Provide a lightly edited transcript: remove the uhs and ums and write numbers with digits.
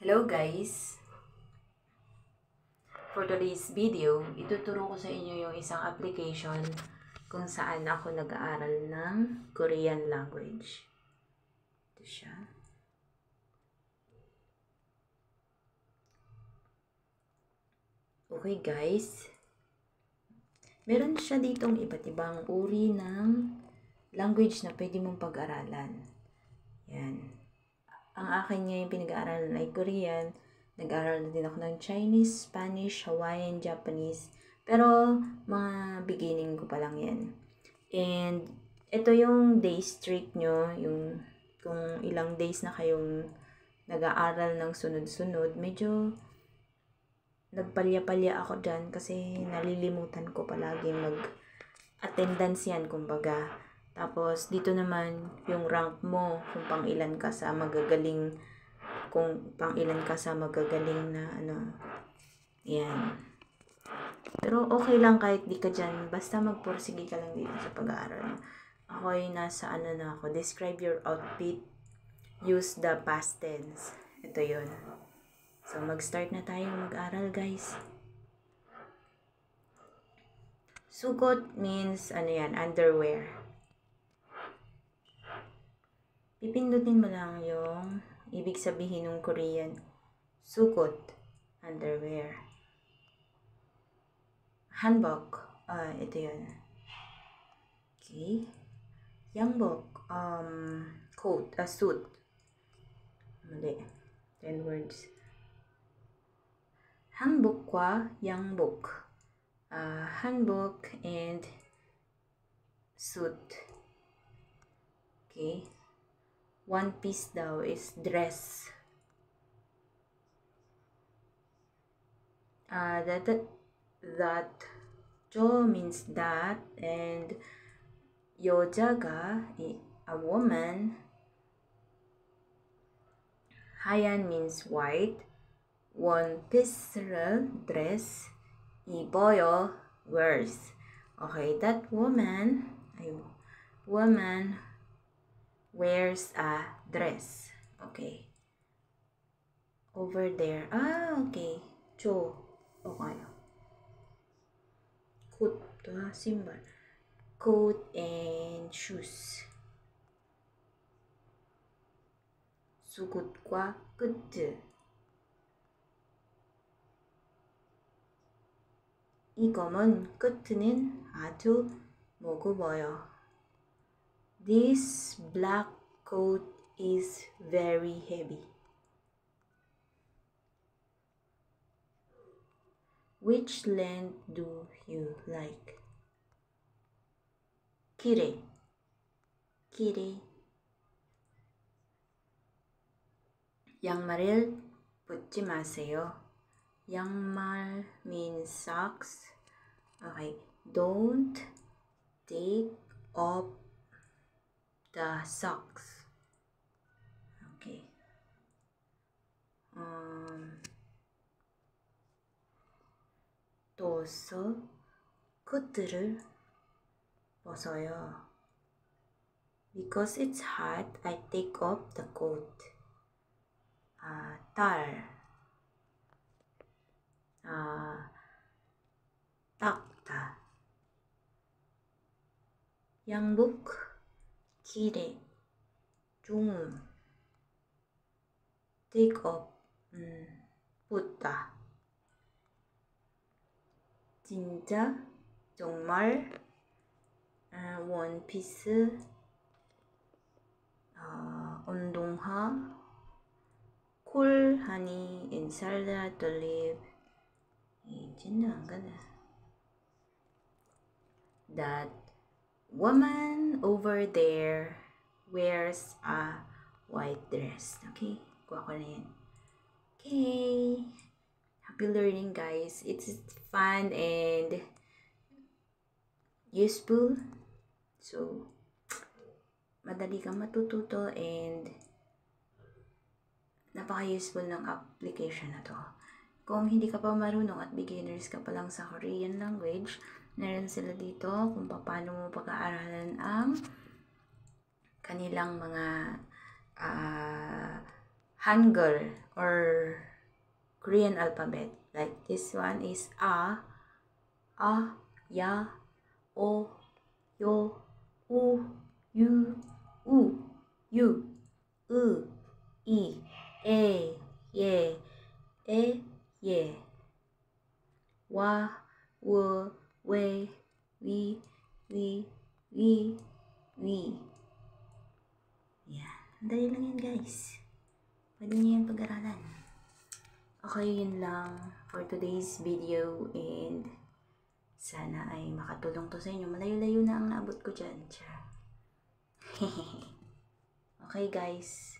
Hello guys! For today's video, ituturo ko sa inyo yung isang application kung saan ako nag-aaral ng Korean language. Ito siya. Okay guys, meron siya ditong iba't ibang uri ng language na pwede mong pag-aralan. Yan. Ang akin ngayon pinag-aaralan ay Korean. Nag-aaral din ako ng Chinese, Spanish, Hawaiian, Japanese. Pero mga beginning ko pa lang yan. And ito yung day streak nyo, yung kung ilang days na kayong nag-aaral ng sunod-sunod. Medyo nagpalya-palya ako dyan kasi nalilimutan ko palagi mag-attendance yan, kumbaga. Tapos, dito naman, yung rank mo, kung pang ilan ka sa magagaling, na yan. Pero okay lang kahit di ka dyan, basta magpursige ka lang dito sa pag-aaral. Ako ay nasa na ako, describe your outfit, use the past tense. Ito yun. So, mag-start na tayo mag-aral, guys. Sugot means, underwear. Pipindutin mo lang yung ibig sabihin ng Korean. Sugot, underwear. Hanbok, ito yun. Okay. Yangbok, coat, suit. Mali. 10 words. Hanbok과 yangbok. Hanbok and suit. Okay. One piece daw is dress. That jo means that, and 여자가 a woman. 하얀 means white. One piece dress. 입어요 wears. Okay, that woman wears a dress. Okay. Over there. Okay. 조. Okay. Coat. Symbol. Coat and shoes. 수굿과 끝. 이 검은 끝은 아주 무거워요. This black coat is very heavy. Which length do you like? 길이. 양말을 벗지 마세요. 양말 means socks. Okay. Don't take off the socks. Okay. 또서 코트를 벗어요. Because it's hot, I take off the coat. 딸. 닦다. 양복 길에 좀 take off 붙다. 진짜 정말 one piece 운동화 쿨하니 인살다 돌립 진짜 안 가네. That woman over there wears a white dress. Okay, kuha ko na yan. Okay, happy learning guys. It's fun and useful. So, madali kang matututo and napaka-useful ng application na to. Kung hindi ka pa marunong at beginners ka pa lang sa Korean language, meron sila dito kung paano mo pag-aaralan ang kanilang mga Hangul or Korean alphabet. Like this one is ya, o, yo, u, yu, i, ye, ye, wa, we, wi, wi. Yan. Dali lang yan, guys. Pwede niyo yan pag-aralan. Okay, yun lang for today's video and sana ay makatulong to sa inyo. Malayo-layo na ang naabot ko dyan. Okay, guys.